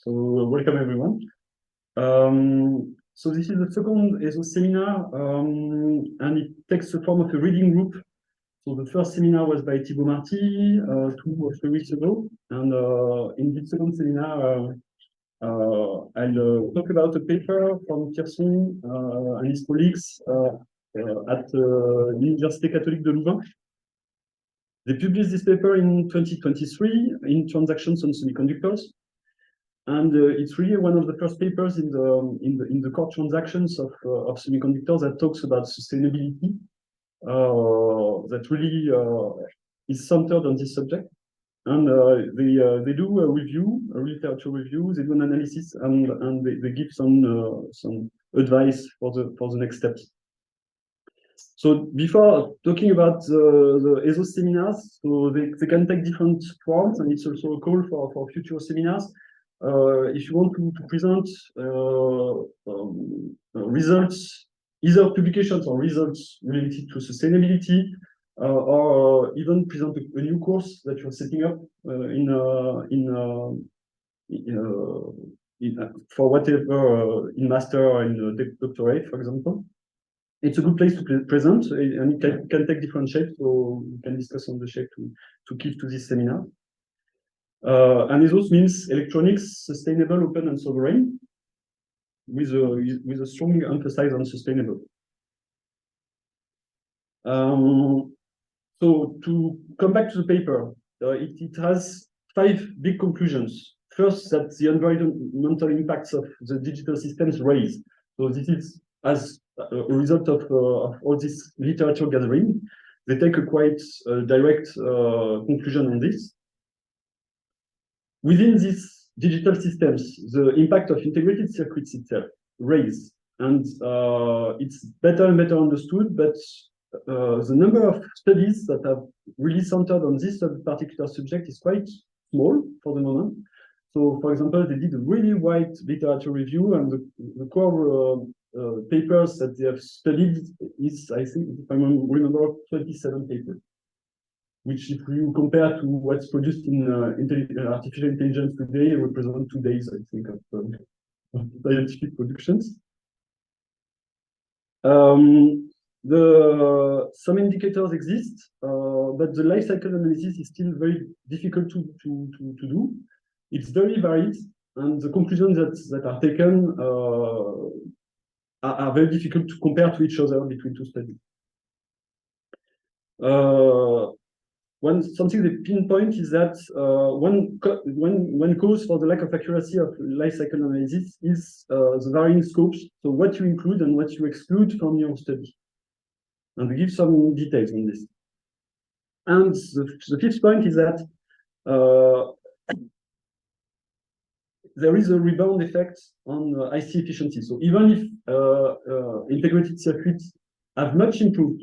So welcome everyone. So this is the second ESOS seminar, and it takes the form of a reading group. So the first seminar was by Thibault Marty 2 or 3 weeks ago, and in this second seminar, I'll talk about a paper from Pirson and his colleagues at l'Université catholique de Louvain. They published this paper in 2023 in Transactions on Semiconductors. And it's really one of the first papers in the core transactions of semiconductors that talks about sustainability. That really is centered on this subject. And they do a review, a literature review. They do an analysis, and they give some advice for the next steps. So before talking about the ESOS seminars, so they can take different forms, and it's also a call for future seminars. If you want to present results, either publications or results related to sustainability, or even present a new course that you're setting up for whatever in master or in doctorate, for example. It's a good place to present, and it can take different shapes, so we can discuss on the shape to keep to this seminar. And ESOS means electronics, sustainable, open, and sovereign, with a strong emphasis on sustainable. So to come back to the paper, it has 5 big conclusions. First, that the environmental impacts of the digital systems raise. So this is as a result of all this literature gathering. They take a quite direct conclusion on this. Within these digital systems, the impact of integrated circuits itself raise, and it's better and better understood, but the number of studies that have really centered on this particular subject is quite small for the moment. So, for example, they did a really wide literature review, and the core papers that they have studied is, I think, if I remember, 27 papers. Which, if you compare to what's produced in artificial intelligence today, represent 2 days, I think, of scientific productions. Some indicators exist, but the life cycle analysis is still very difficult to do. It's very varied, and the conclusions that are taken are very difficult to compare to each other between 2 studies. Something they pinpoint is that one cause for the lack of accuracy of life cycle analysis is the varying scopes, so what you include and what you exclude from your study. And they give some details on this. And the 5th point is that there is a rebound effect on IC efficiency. So even if integrated circuits have much improved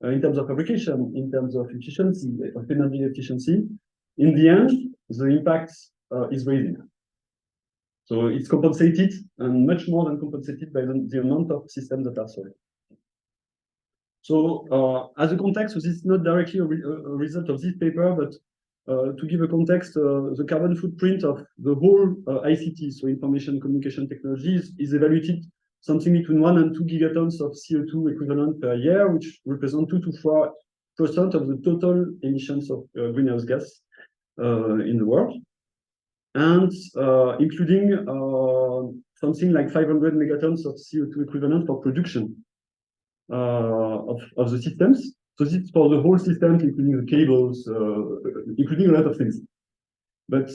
in terms of fabrication, in terms of efficiency, of energy efficiency, in the end, the impact is rising. So it's compensated, and much more than compensated by the amount of systems that are sold. So as a context, so this is not directly a result of this paper, but to give a context, the carbon footprint of the whole ICT, so information communication technologies, is evaluated something between 1 and 2 gigatons of CO2 equivalent per year, which represent 2 to 4% of the total emissions of greenhouse gas in the world, and including something like 500 megatons of CO2 equivalent for production of the systems. So this is for the whole system, including the cables, including a lot of things. But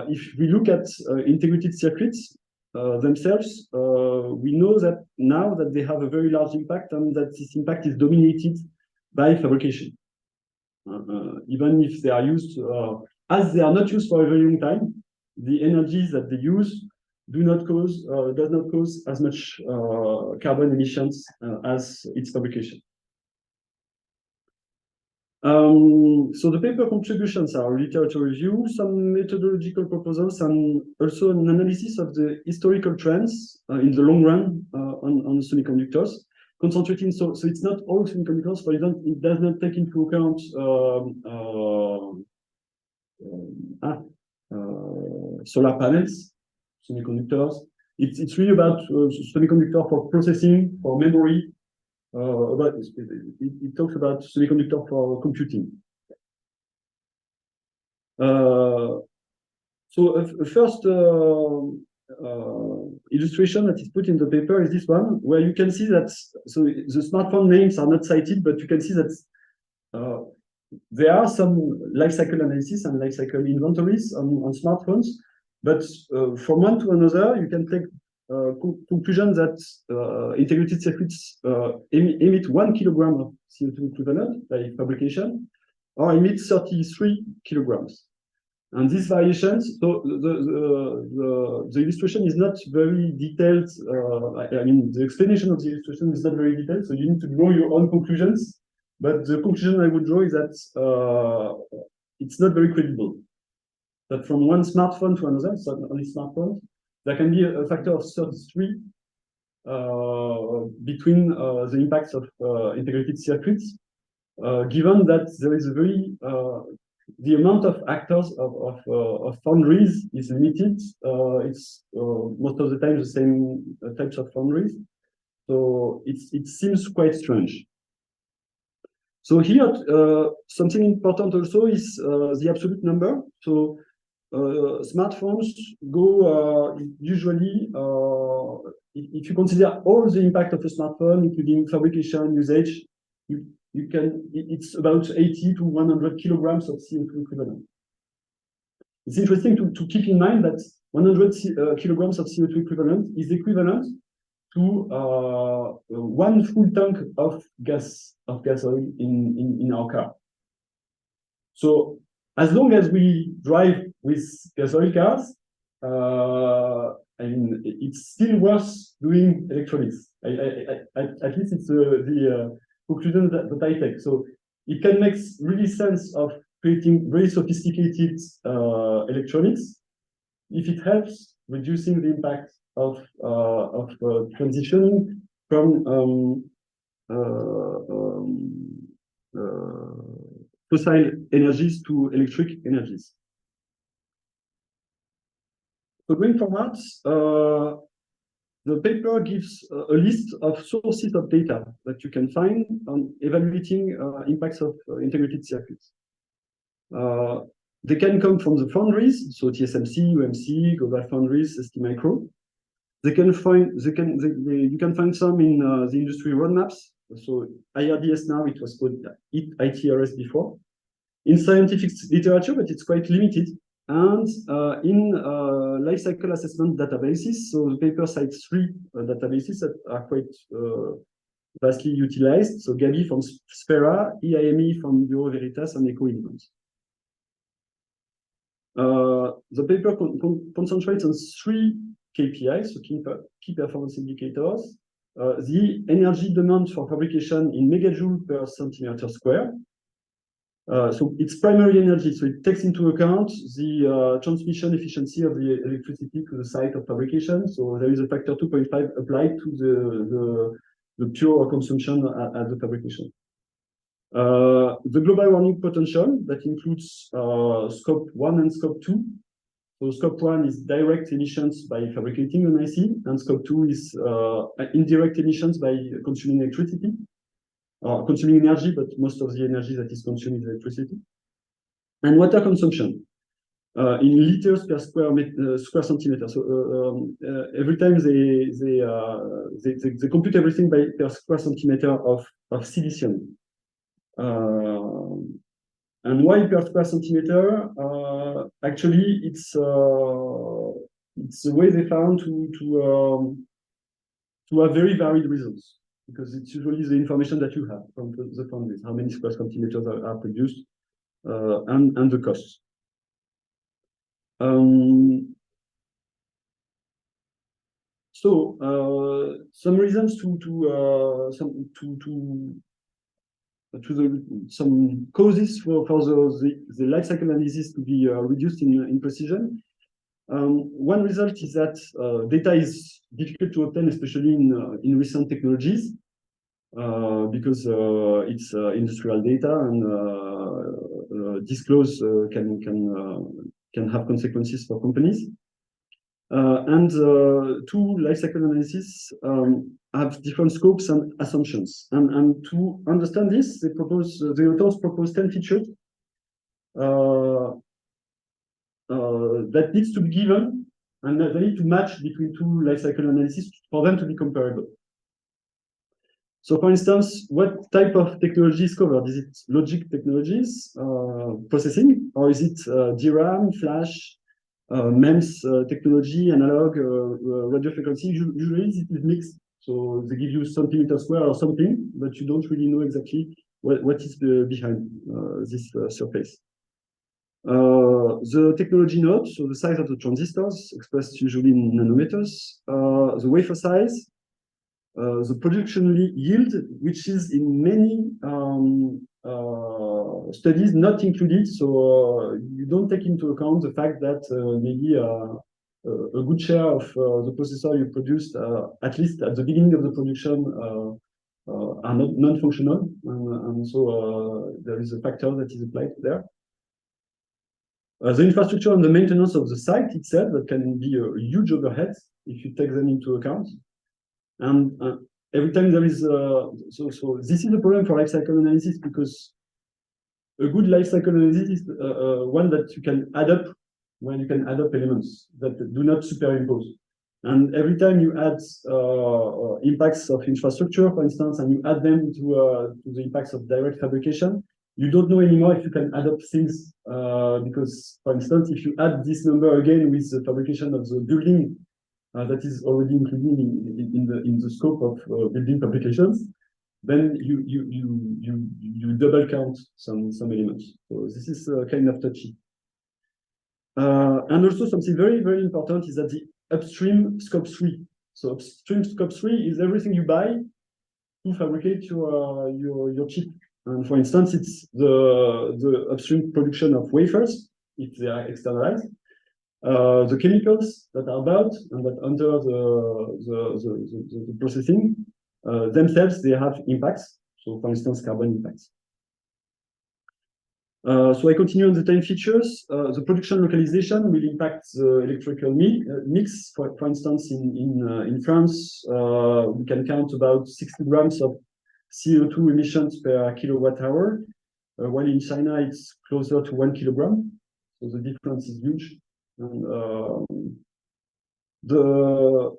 if we look at integrated circuits themselves, we know that now that they have a very large impact, and that this impact is dominated by fabrication. Even if they are used, as they are not used for a very long time, the energies that they use does not cause as much carbon emissions as its fabrication. So the paper contributions are a literature review, some methodological proposals, and also an analysis of the historical trends in the long run on semiconductors, concentrating. So it's not all semiconductors. For example, it does not take into account solar panels, semiconductors. It's really about semiconductor for processing, for memory. It talks about semiconductor for computing. So a first illustration that is put in the paper is this one, where you can see that, so the smartphone names are not cited, but you can see that there are some life cycle analysis and life cycle inventories on smartphones, but from one to another, you can take conclusion that integrated circuits emit 1 kilogram of CO2 equivalent by fabrication, or emit 33 kilograms. And these variations, so the illustration is not very detailed. I mean, the explanation of the illustration is not very detailed, so you need to draw your own conclusions. But the conclusion I would draw is that it's not very credible. That from one smartphone to another, it's not only smartphones, there can be a factor of 33 between the impacts of integrated circuits, given that there is a very the amount of actors of foundries is limited. It's most of the time the same types of foundries, so it seems quite strange. So here, something important also is the absolute number. So smartphones go usually, if you consider all the impact of a smartphone, including fabrication, usage, you can, it's about 80 to 100 kilograms of CO2 equivalent. It's interesting to keep in mind that 100 kilograms of CO2 equivalent is equivalent to 1 full tank of gas oil in our car. So as long as we drive with gas oil cars, I mean, it's still worth doing electronics. At least it's the conclusion that I take. So it can make really sense of creating very sophisticated electronics if it helps reducing the impact of transitioning from fossil energies to electric energies. So going forward, the paper gives a list of sources of data that you can find on evaluating impacts of integrated circuits. They can come from the foundries, so TSMC, UMC, Global Foundries, STMicro. You can find some in the industry roadmaps. So IRDS now, it was called ITRS before. In scientific literature, but it's quite limited. And in life cycle assessment databases, so the paper cites 3 databases that are quite vastly utilized. So GABI from Spera, EIME from Bureau Veritas, and EcoInvent. The paper concentrates on 3 KPIs, so key performance indicators. The energy demand for fabrication in megajoule per centimeter square. So it's primary energy, so it takes into account the transmission efficiency of the electricity to the site of fabrication. So there is a factor 2.5 applied to the pure consumption at the fabrication. The global warming potential, that includes scope 1 and scope 2. So scope 1 is direct emissions by fabricating an IC, and scope 2 is indirect emissions by consuming electricity. Consuming energy, but most of the energy that is consumed is electricity. And water consumption in liters per square centimeter. So every time they compute everything per square centimeter of silicium. And why per square centimeter? Actually, it's the way they found to have very varied results, because it's usually the information that you have from the foundries, how many square centimeters are produced, and the costs. So some reasons some causes for the life cycle analysis to be reduced in precision. One result is that data is difficult to obtain, especially in recent technologies, because it's industrial data, and disclose can have consequences for companies. Two life cycle analysis have different scopes and assumptions. And to understand this, the authors propose 10 features that needs to be given, and they need to match between two life cycle analysis for them to be comparable. So, for instance, what type of technology is covered? Is it logic technologies, processing, or is it DRAM, flash, MEMS technology, analog, radio frequency? Usually it is mixed. So they give you something meter square or something, but you don't really know exactly what is behind this surface. The technology node, so the size of the transistors, expressed usually in nanometers, the wafer size, the production yield, which is in many studies not included. So you don't take into account the fact that maybe a good share of the processor you produced, at least at the beginning of the production, are not non-functional. And so there is a factor that is applied there. The infrastructure and the maintenance of the site itself, that can be a huge overhead if you take them into account. And every time there is, so this is a problem for lifecycle analysis, because a good lifecycle analysis is one that you can add up when you can add up elements that do not superimpose. And every time you add impacts of infrastructure, for instance, and you add them to the impacts of direct fabrication, you don't know anymore if you can add up things, because, for instance, if you add this number again with the fabrication of the building, that is already included in the scope of building fabrications, then you double count some elements. So this is kind of touchy. And also something very, very important is that the upstream scope 3. So upstream scope 3 is everything you buy to fabricate your chip. And for instance, it's the upstream production of wafers, if they are externalized. The chemicals that are bought and that enter the processing themselves, they have impacts. So, for instance, carbon impacts. So I continue on the 10 features. The production localization will impact the electrical mix. For instance, in France, we can count about 60 grams of CO2 emissions per kilowatt hour, while in China it's closer to 1 kilogram. So the difference is huge. And the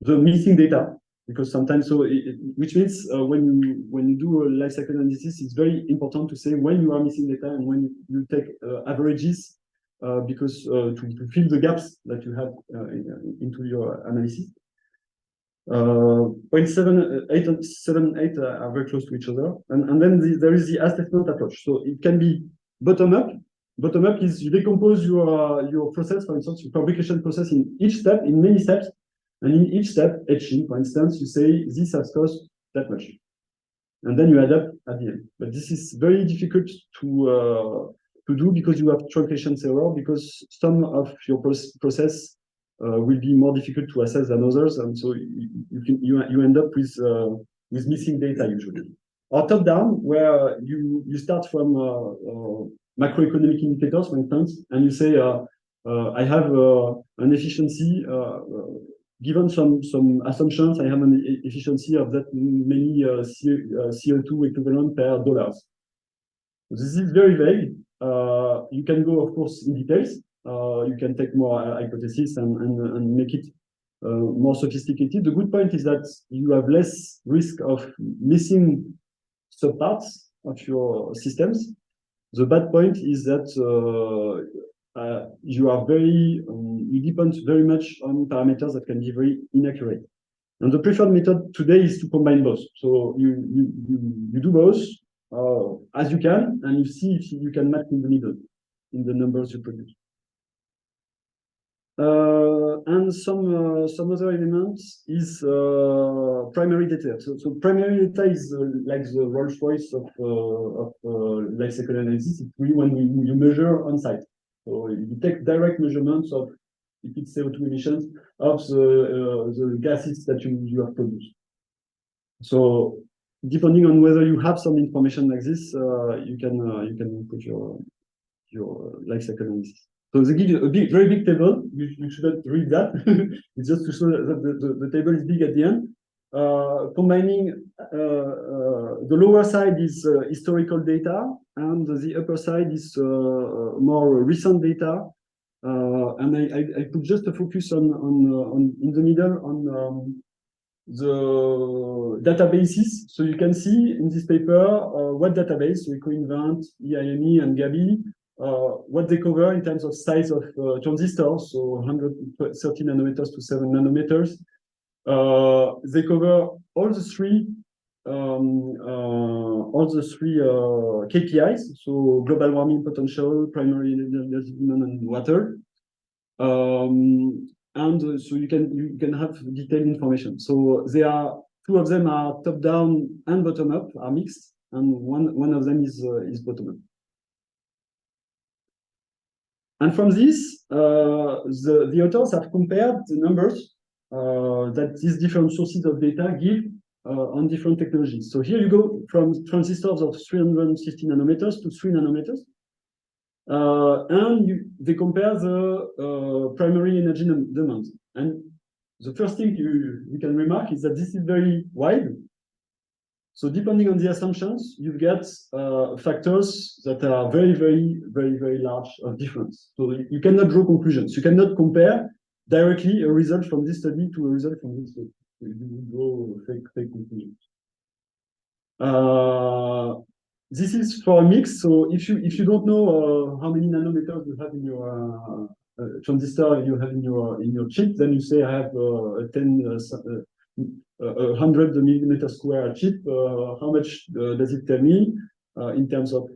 missing data, because sometimes, which means when you do a life cycle analysis, it's very important to say when you are missing data and when you take averages, because to fill the gaps that you have into your analysis. 0.78 and 7.8 are very close to each other, and then there is the assessment approach. So it can be bottom up. Bottom up is you decompose your process, for instance, your fabrication process in each step, in many steps, and in each step, etching, for instance, you say this has cost that much, and then you add up at the end. But this is very difficult to do because you have truncation error, because some of your process will be more difficult to assess than others, and so you end up with missing data usually. Or top down, where you start from macroeconomic indicators, for instance, and you say I have an efficiency given some assumptions. I have an efficiency of that many CO2 equivalent per dollars. This is very vague. You can go, of course, in details. You can take more hypotheses and make it more sophisticated. The good point is that you have less risk of missing subparts of your systems. The bad point is that you are you depend very much on parameters that can be very inaccurate. And the preferred method today is to combine both. So you do both as you can, and you see if you can match in the middle in the numbers you produce. And some other elements is primary data. So primary data is like the Rolls Royce of life cycle analysis. It's really when you measure on site. So you take direct measurements of, if it's CO2 emissions, of the gases that you have produced. So depending on whether you have some information like this, you can put your life cycle analysis. So they give you a very big table. You shouldn't read that. It's just to show that the table is big at the end. Combining the lower side is historical data, and the upper side is more recent data. And I put just a focus on in the middle on the databases. So you can see in this paper what database, so EcoInvent, IEEE, and Gabi, what they cover in terms of size of transistors, so 130 nanometers to 7 nanometers. They cover all the three KPIs, so global warming potential, primary energy demand, and water. And so you can have detailed information. So there are two of them are top down and bottom up, are mixed, and one of them is bottom up. And from this, the authors have compared the numbers that these different sources of data give on different technologies. So here you go from transistors of 350 nanometers to 3 nanometers. And they compare the primary energy demand. And the first thing you can remark is that this is very wide. So depending on the assumptions, you get factors that are very large of difference. So you cannot draw conclusions. You cannot compare directly a result from this study to a result from this study. You draw fake conclusions. This is for a mix. So if you don't know how many nanometers you have in your transistor you have in your chip, then you say I have a 100 millimeter square chip. How much does it tell me in terms of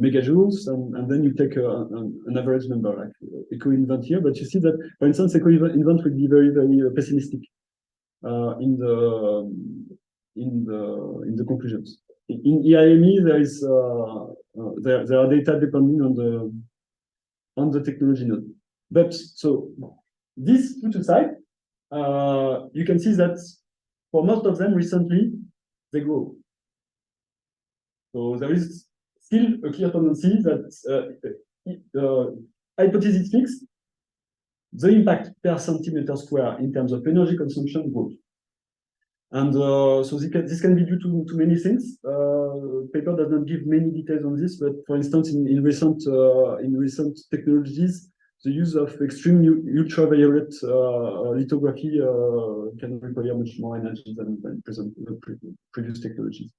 megajoules? And then you take an average number like EcoInvent here. But you see that, for instance, EcoInvent will be very pessimistic in the conclusions. In IEEE, there are data depending on the technology node. But so this put aside, you can see that for most of them recently they grow. So there is still a clear tendency that hypothesis fixed, the impact per centimeter square in terms of energy consumption grows. And so this can be due to many things. Paper does not give many details on this, but for instance, in recent technologies, the use of extreme ultraviolet lithography can require much more energy than previous technologies.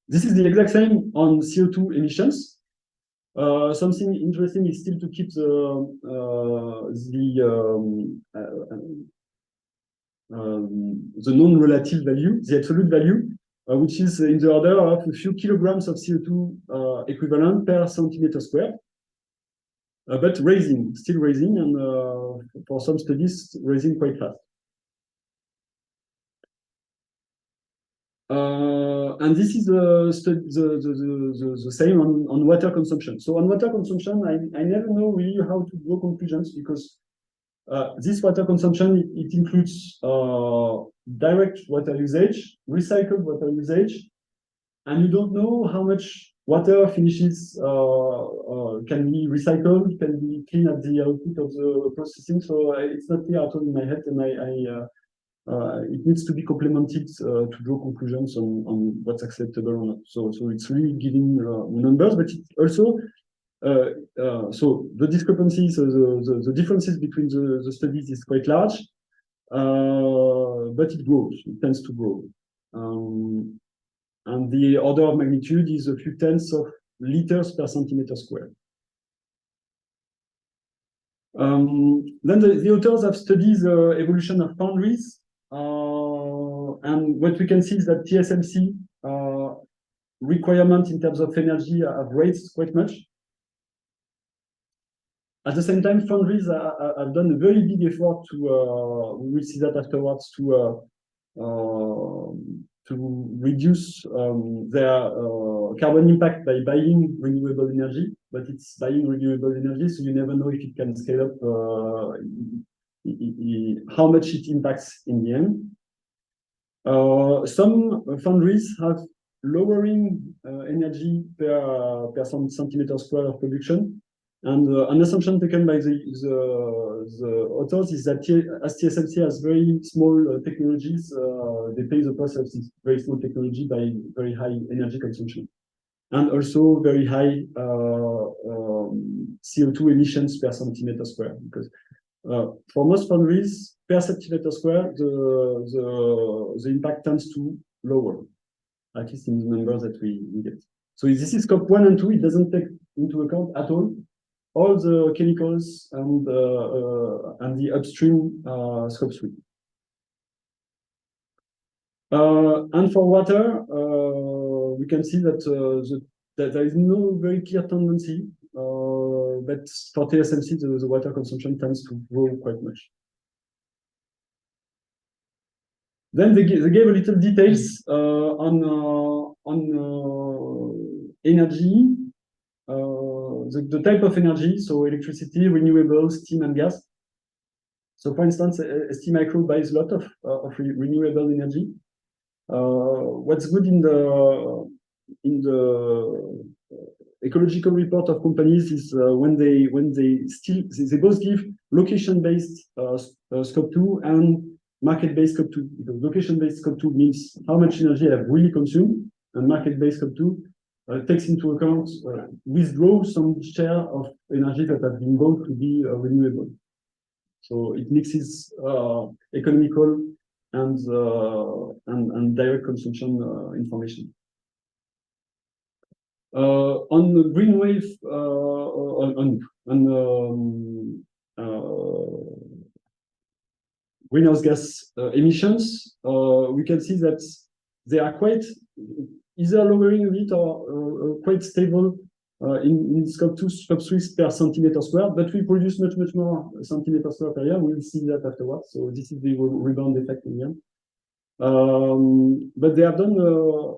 This is the exact same on CO2 emissions. Something interesting is still to keep the non-relative value, the absolute value, which is in the order of a few kilograms of CO2 equivalent per centimeter square, but still raising, and for some studies, raising quite fast. And this is the same on water consumption. So on water consumption, I never know really how to draw conclusions, because this water consumption, it includes direct water usage, recycled water usage, and you don't know how much water finishes can be recycled, can be cleaned at the output of the processing. So it's not clear at all in my head, and it needs to be complemented to draw conclusions on what's acceptable or not. So it's really giving numbers, but it also so the discrepancies, the differences between the studies is quite large, but it grows. It tends to grow, and the order of magnitude is a few tenths of liters per centimeter square. Then the authors have studied the evolution of foundries, and what we can see is that TSMC requirement in terms of energy have raised quite much. At the same time, foundries have done a very big effort to, we will see that afterwards, to reduce their carbon impact by buying renewable energy, but it's buying renewable energy, so you never know if it can scale up, how much it impacts in the end. Some foundries have lowering energy per centimeter square of production. And an assumption taken by the authors is that as TSMC has very small technologies, they pay the price of this very small technology by very high energy consumption, and also very high CO2 emissions per centimeter square. Because for most foundries, per centimeter square, the impact tends to lower, at least in the numbers that we get. So this is scope 1 and 2. It doesn't take into account at all the chemicals and the upstream scope 3. And for water, we can see that, that there is no very clear tendency, but for TSMC, the water consumption tends to grow quite much. Then they gave a little details on energy, the type of energy, so electricity, renewables, steam, and gas. So, for instance, STMicro buys a lot of renewable energy. What's good in the ecological report of companies is when they both give location-based scope 2 and market-based scope 2. Because location-based scope 2 means how much energy I have really consumed, and market-based scope 2 takes into account withdraw some share of energy that has been bought to be renewable. So it mixes economical and direct consumption information. On the green wave, greenhouse gas emissions, we can see that they are quite either lowering a bit or quite stable in scope 2, scope 3 per centimeter square, but we produce much more centimeter square per year. We'll see that afterwards. So this is the rebound effect in the end. But they have done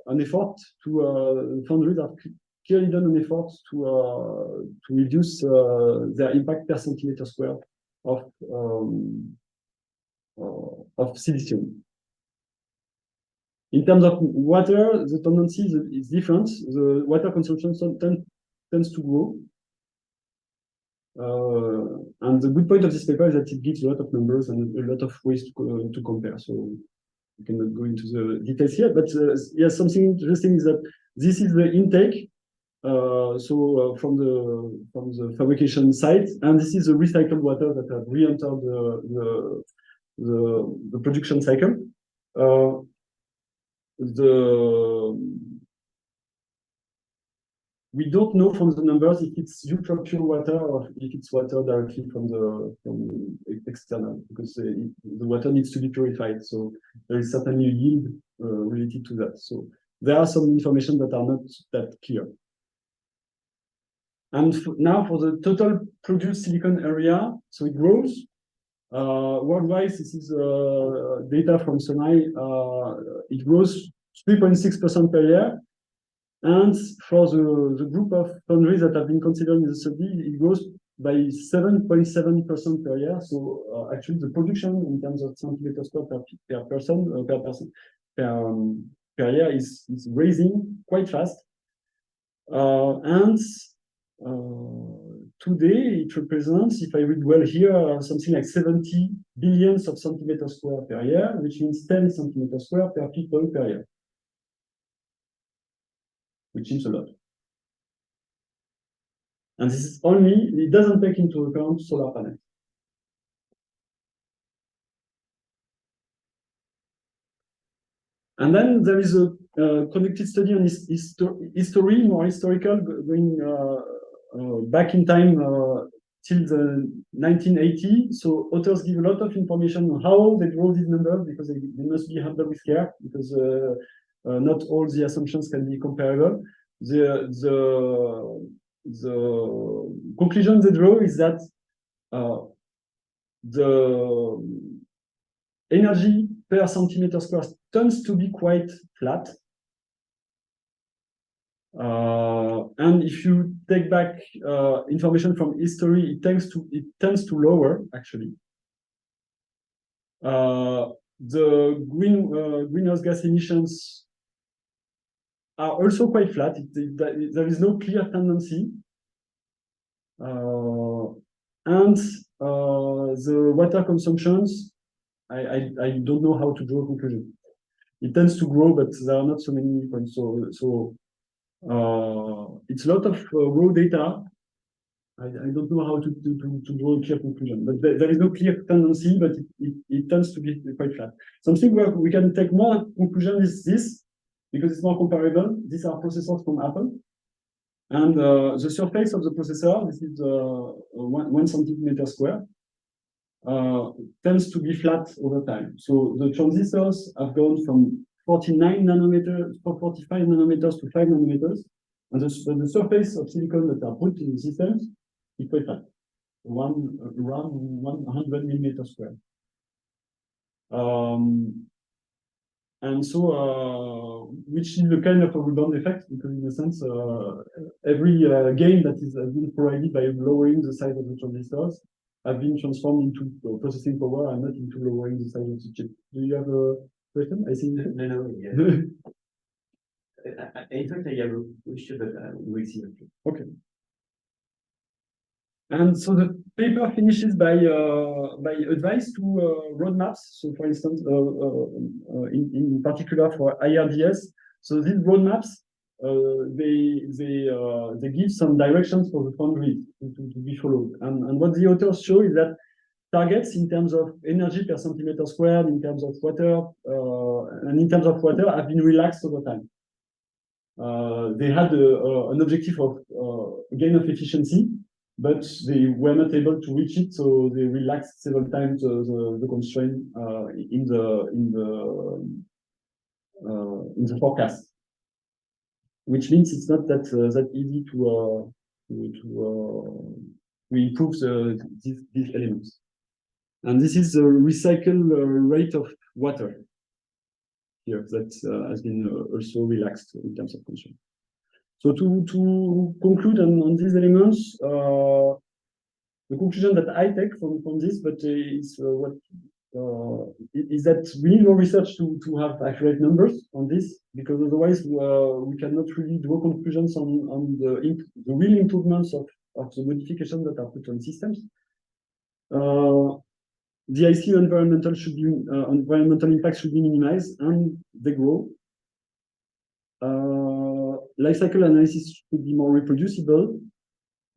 an effort to foundries have clearly done an effort to reduce their impact per centimeter square of silicium. In terms of water, the tendency is different. The water consumption tends to grow. And the good point of this paper is that it gives a lot of numbers and a lot of ways to compare. So we cannot go into the details here, but yes, something interesting is that this is the intake. From the fabrication site, and this is the recycled water that have re-entered the production cycle. We don't know from the numbers if it's ultra pure water or if it's water directly from external, because the water needs to be purified. So there is certainly a yield related to that. So there are some information that are not that clear. And now for the total produced silicon area, so it grows. Worldwide, this is data from Semi. It grows 3.6% per year. And for the group of foundries that have been considered in the study, it grows by 7.7% per year. So actually, the production in terms of centimeter square per year is raising quite fast. And today, it represents, if I read well here, something like 70 billions of centimeter square per year, which means 10 centimeter square per people per year, which is a lot. And this is only, it doesn't take into account solar panels. And then there is a conducted study on history, more historical, going back in time till the 1980. So authors give a lot of information on how they draw these numbers, because they must be handled with care, because not all the assumptions can be comparable. The conclusion they draw is that the energy per centimeter square tends to be quite flat. And if you take back information from history, it tends to lower, actually. The greenhouse gas emissions are also quite flat. There is no clear tendency. And the water consumptions, I don't know how to draw a conclusion. It tends to grow, but there are not so many points. So it's a lot of raw data. I don't know how to draw a clear conclusion, but there is no clear tendency, but it tends to be quite flat. Something where we can take more conclusion is this, because it's more comparable. These are processors from Apple. And the surface of the processor, this is 1 centimeter square, tends to be flat over time. So the transistors have gone from 49 nanometers, 45 nanometers to 5 nanometers. And the surface of silicon that are put in the systems is quite flat, around 100 millimeters square. And so, which is a kind of a rebound effect, because in a sense, every gain that has been provided by lowering the size of the transistors have been transformed into processing power and not into lowering the size of the chip. Do you have a question? I think no, yeah. In fact, I have a question, but we will see. Okay. And so the paper finishes by advice to roadmaps. So, for instance, in particular for IRDS, so these roadmaps they give some directions for the foundry to be followed. And what the authors show is that targets in terms of energy per centimeter squared, in terms of water, and in terms of water have been relaxed over time. They had an objective of gain of efficiency, but they were not able to reach it, so they relaxed several times the constraint in the forecast, which means it's not that easy to improve these elements. And this is the recycle rate of water here that has been also relaxed in terms of constraint. So to conclude on these elements, the conclusion that I take from this, but is is that we need more research to have accurate numbers on this, because otherwise we cannot really draw conclusions on the real improvements of the modifications that are put on systems. The IC environmental impact should be minimized, and they grow. Lifecycle analysis should be more reproducible,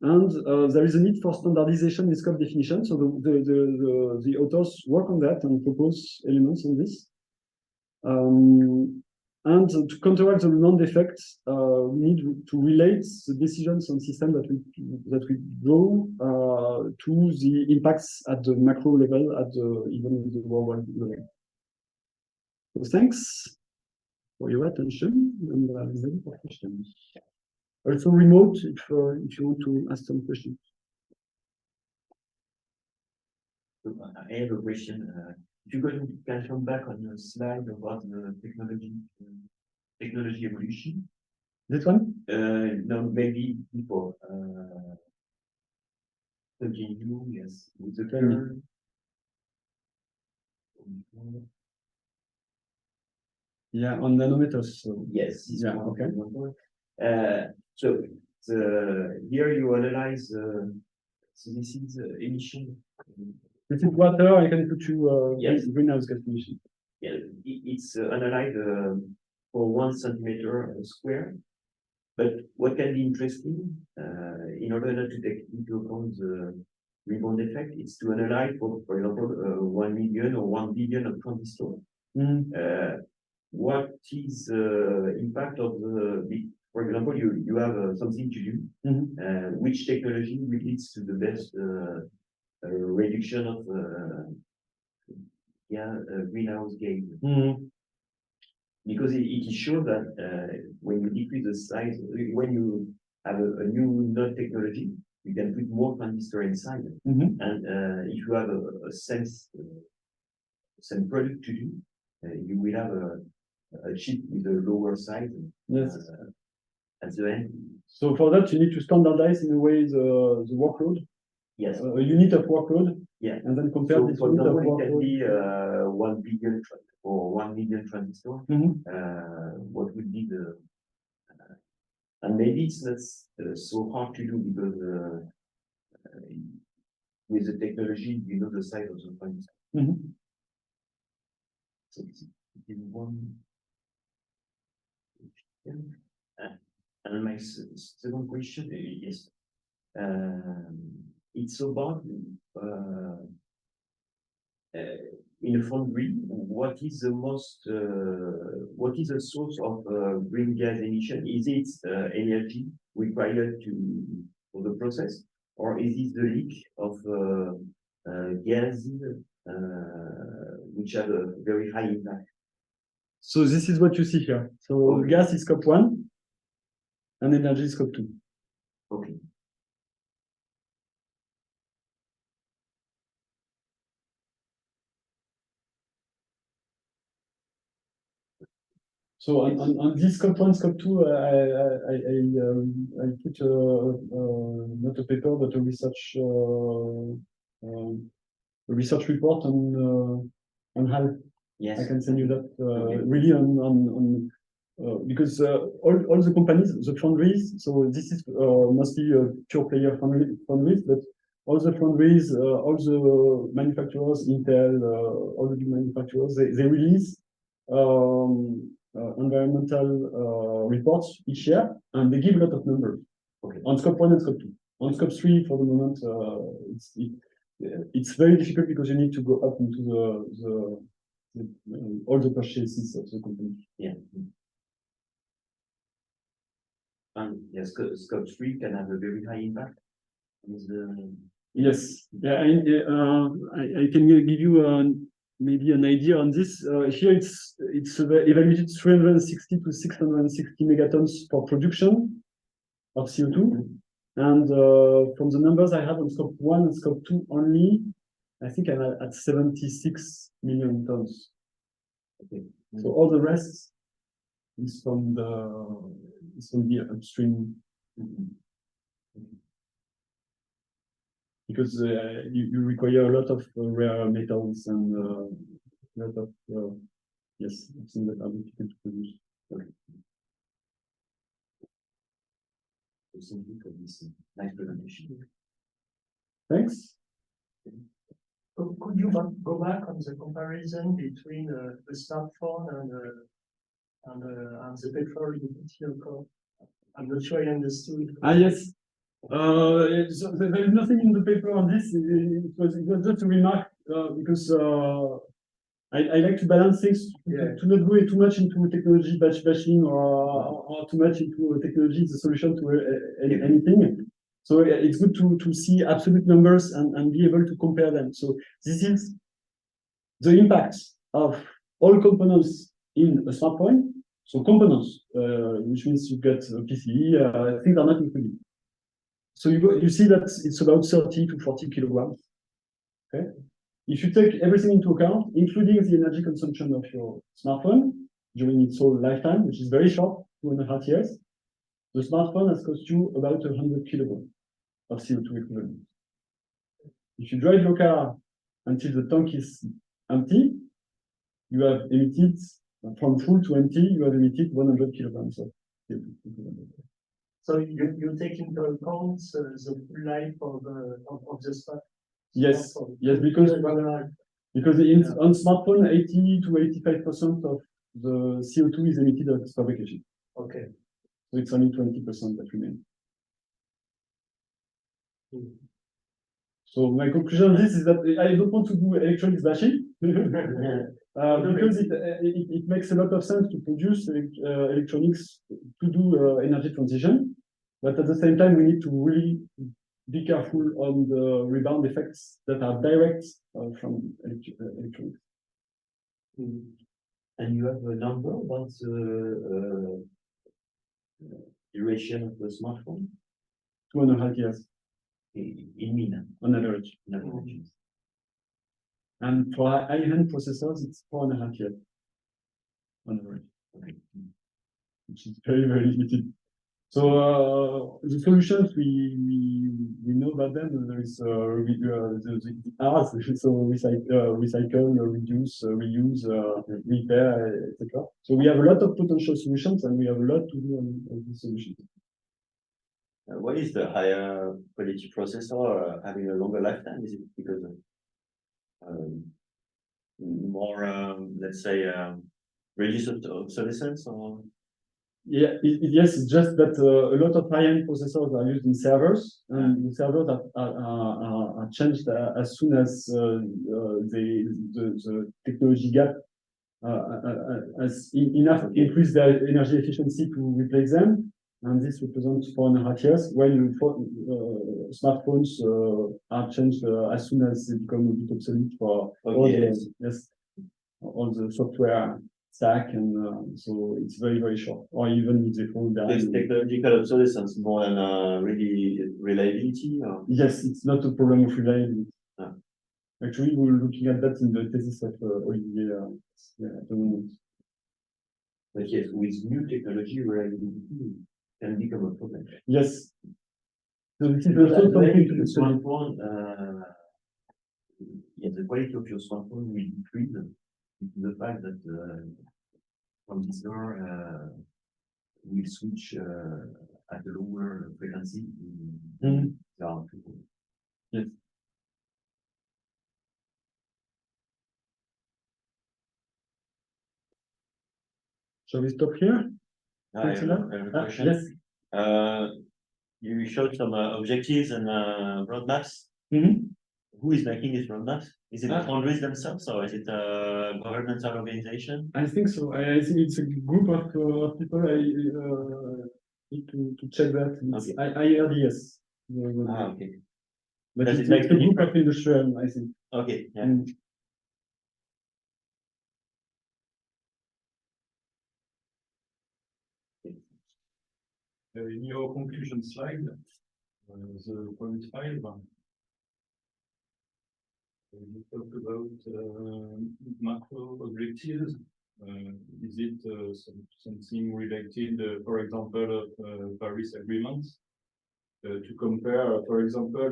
and there is a need for standardization in scope definition. So the authors work on that and propose elements on this. And to counteract the rebound effect, we need to relate the decisions on systems that we draw to the impacts at the macro level, even the worldwide level. So thanks for your attention, and ready for questions. Also remote, if you want to ask some questions. I have a question. If you can come back on your slide about the technology evolution. This one? No, maybe before. Continue, yes, with the curve. Yeah, on nanometers. So. Yes. Yeah. Okay. So here you analyze. So this is emission. This is water. I can put you yes. greenhouse gas emission. Yeah, it's analyzed for 1 centimeter square. But what can be interesting, in order not to take into account the rebound effect, is to analyze for example, 1 million or 1 billion of transistors. What is the impact of for example, you have something to do, which technology will lead to the best reduction of greenhouse gas? Because it is sure that when you decrease the size, when you have a new node technology, you can put more transistor inside. And if you have a same product to do, you will have a chip with a lower size. Yes. At the end. So for that, you need to standardize in a way the workload. Yes. A unit of workload. Yeah. And then compare this unit of workload. It can be 1 billion or 1 million transistors. What would be the and maybe it's not so hard to do, because with the technology, you know the size of the fund. So it is one. And my second question is, it's about in a foundry, what is the source of green gas emission? Is it energy required for the process, or is it the leak of gases which have a very high impact? So this is what you see here. So Okay. gas is scope 1, and energy is scope 2. Okay. So on this scope 1, scope 2, I put not a paper but a research report on HAL. Yes. I can send you that Okay. really because all the companies, the foundries, so this is mostly pure player foundries, but all the foundries, all the manufacturers, Intel, all the manufacturers, they release environmental reports each year, and they give a lot of numbers. Okay. On scope 1 and scope 2. On scope 3, for the moment, it's very difficult because you need to go up into all the purchases of the company. Yeah. And yes, scope 3 can have a very high impact. Yes. Yeah, I can give you maybe an idea on this. Here it's evaluated 360 to 660 megatons for production of CO2. And from the numbers I have on scope 1 and scope 2 only, I think I'm at 76 million tons. Okay. So all the rest is from the upstream. Because you require a lot of rare metals and a lot of yes, things that are difficult to produce. Okay. Thank you for this nice presentation. Thanks. Could you go back on the comparison between the smartphone and the petrol you put here? I'm not sure I understood. Yes. So there is nothing in the paper on this. It was just a remark because I like to balance things to not go too much into technology bashing or too much into technology is a solution to anything. So it's good to see absolute numbers and be able to compare them. So this is the impact of all components in a smartphone. So components, which means you get a PCB, things are not included. So you see that it's about 30 to 40 kilograms. Okay. If you take everything into account, including the energy consumption of your smartphone during its whole lifetime, which is very short, 2.5 years, the smartphone has cost you about 100 kilograms of CO2 equivalent. If you drive your car until the tank is empty, you have emitted, from full to empty, you have emitted 100 kilograms of CO2 equivalent. So you take into account the full life of the smartphone? Yes, yes, because on smartphone, 80 to 85% of the CO2 is emitted at fabrication. Okay. So it's only 20% that remain. So my conclusion on this is that I don't want to do electronics bashing because it makes a lot of sense to produce electronics to do energy transition, but at the same time we need to really be careful on the rebound effects that are direct from electronics. And you have a number about the duration of the smartphone? 2.5 years. In mean, on average. And for high-end processors, it's 4.5 years on average. Okay. Which is very, very limited. So the solutions we know about them. There is the R's, so recycle, reduce, reuse, repair, etc. So we have a lot of potential solutions, and we have a lot to do on these solutions. What is the higher quality processor having a longer lifetime? Is it because of more, let's say, reduced obsolescence or? Yeah, yes, it's just that a lot of high-end processors are used in servers, and the servers are changed as soon as the technology gap has enough increased their energy efficiency to replace them, and this represents 4.5 years. When smartphones are changed as soon as they become a bit obsolete for all the software stack, and so it's very, very short, or even if they fall down. There's technological obsolescence more than really reliability, or? Yes, it's not a problem of reliability. Actually, we're looking at that in the thesis of Olivier at the moment. But yes, with new technology, reliability can become a problem. Yes. So this is also something to smartphone, the quality of your smartphone will decrease due to the fact that transistor will switch at a lower frequency. Yes. Shall we stop here? I have a question. Yes. You showed some objectives and roadmaps. Who is making these roadmaps? Is it the foundries themselves, or is it a governmental organization? I think so. I think it's a group of people. I need to check that. It's IEEE. Okay. But Does it's it make a group of industrial, I think. Okay. Yeah. In your conclusion slide, the point 5, you talk about macro objectives. Is it something related, for example, of Paris Agreement? To compare, for example,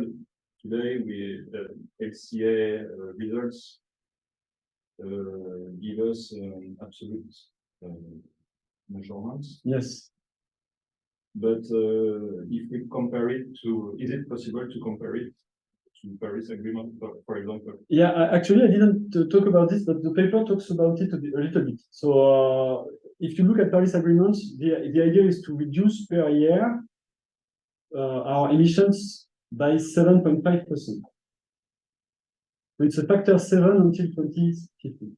today with LCA results give us absolute measurements. Yes. But if we compare it to, is it possible to compare it to Paris Agreement, for example? Yeah, actually, I didn't talk about this, but the paper talks about it a little bit. So if you look at Paris Agreement, the idea is to reduce per year our emissions by 7.5%. So it's a factor 7 until 2050.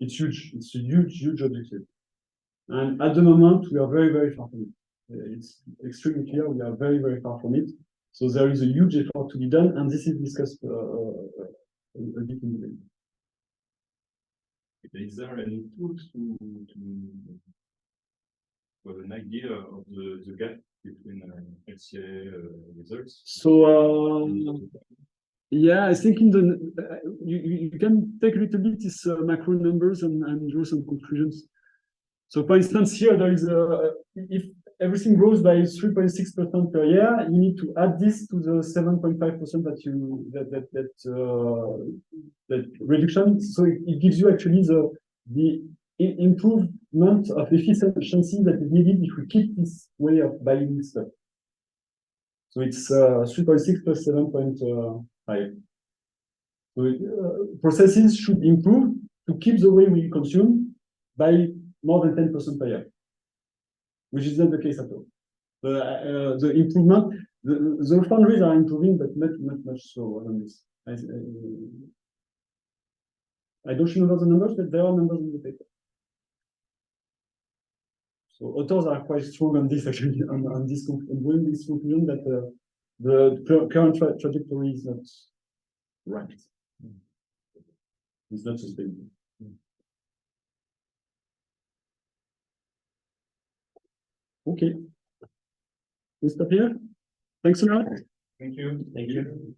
It's huge. It's a huge, huge objective. And at the moment, we are very, very far from it. It's extremely clear we are very, very far from it. So there is a huge effort to be done, and this is discussed a bit in the debate. Is there any tools to have an idea of the gap between LCA results? So yeah, I think in the you can take a little bit these macro numbers and draw some conclusions. So for instance, here there is if everything grows by 3.6% per year, you need to add this to the 7.5% that reduction. So it gives you actually the improvement of efficiency that is needed if we keep this way of buying stuff. So it's 3.6 plus 7.5. So processes should improve to keep the way we consume by more than 10% per year, which is not the case at all. The improvement, the foundries are improving, but not much slower than this. I don't know the numbers, but there are numbers in the paper. So authors are quite strong on this actually, on this conclusion that the current trajectory is not right. It's not sustainable. Okay. We stop here. Thanks a lot. Thank you. Thank you.